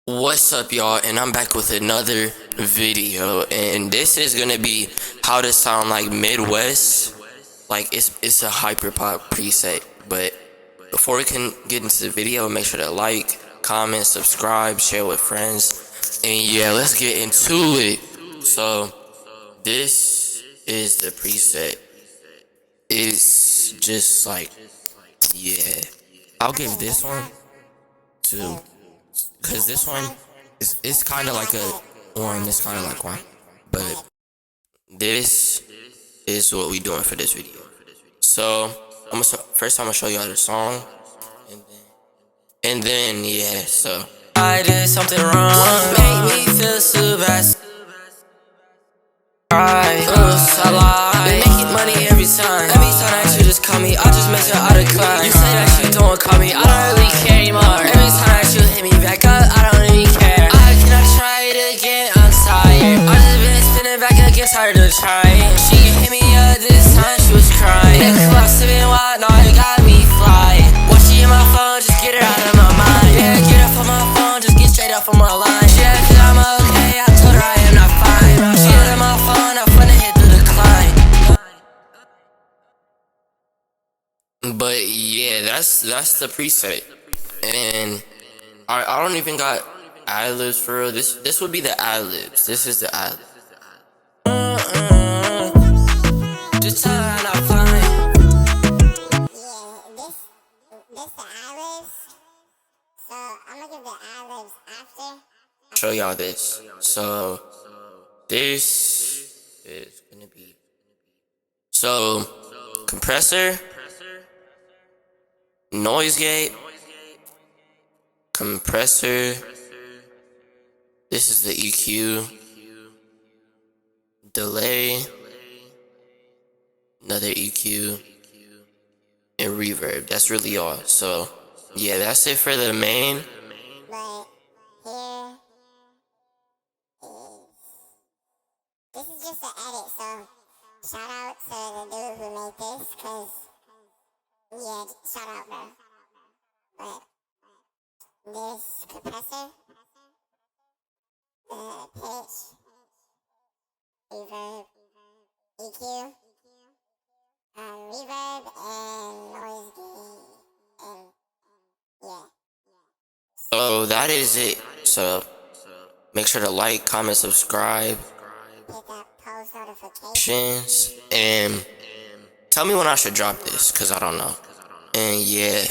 What's up, y'all? And I'm back with another video, and this is gonna be how to sound like Midwxst. Like it's a hyperpop preset. But before we can get into the video, make sure to like, comment, subscribe, share with friends, and yeah, let's get into it. So this is the preset. It's just like, yeah, I'll give this one to. Cause this one it's kind of like a one. It's kind of like one, but this is what we doing for this video. So first I'm gonna show y'all the song, and then yeah. So I did something wrong, made me feel so bad. I lied. Been making money every time. Every time that you just call me, I just make sure I decline. You say that you don't call me, I don't really care anymore. Every time that you hit me back up, I don't really care. I cannot try it again, I'm tired. I just been spinning back again, tired of trying. She hit me up this time, she was crying. The clock sipping wild, now it got me flying. Watching my phone, just get her out of my mind. Yeah, get up on my phone, just get straight up on my line. Yeah, cause I'm okay, I told her I am not fine. She hit on my phone, I'm finna hit the decline. But yeah, that's the preset, and I don't even got ad-libs for real. This would be the ad-libs. This is the ad-lib. Just tell her I'm not fine. Yeah, this the ad-libs. So I'm gonna give the ad-libs after. Show y'all this. So this is gonna be compressor, noise gate, compressor. This is the EQ, delay, another EQ, and reverb. That's really all. So yeah, that's it for the main. But here this is just an edit. So shout out to the dude who made this, cause yeah, shout out, bro. But this compressor, the pitch, reverb, EQ, reverb, and noise gate, and yeah. So that is it. So make sure to like, comment, subscribe, Hit that post notification. and tell me when I should drop this, cause I don't know. And yeah.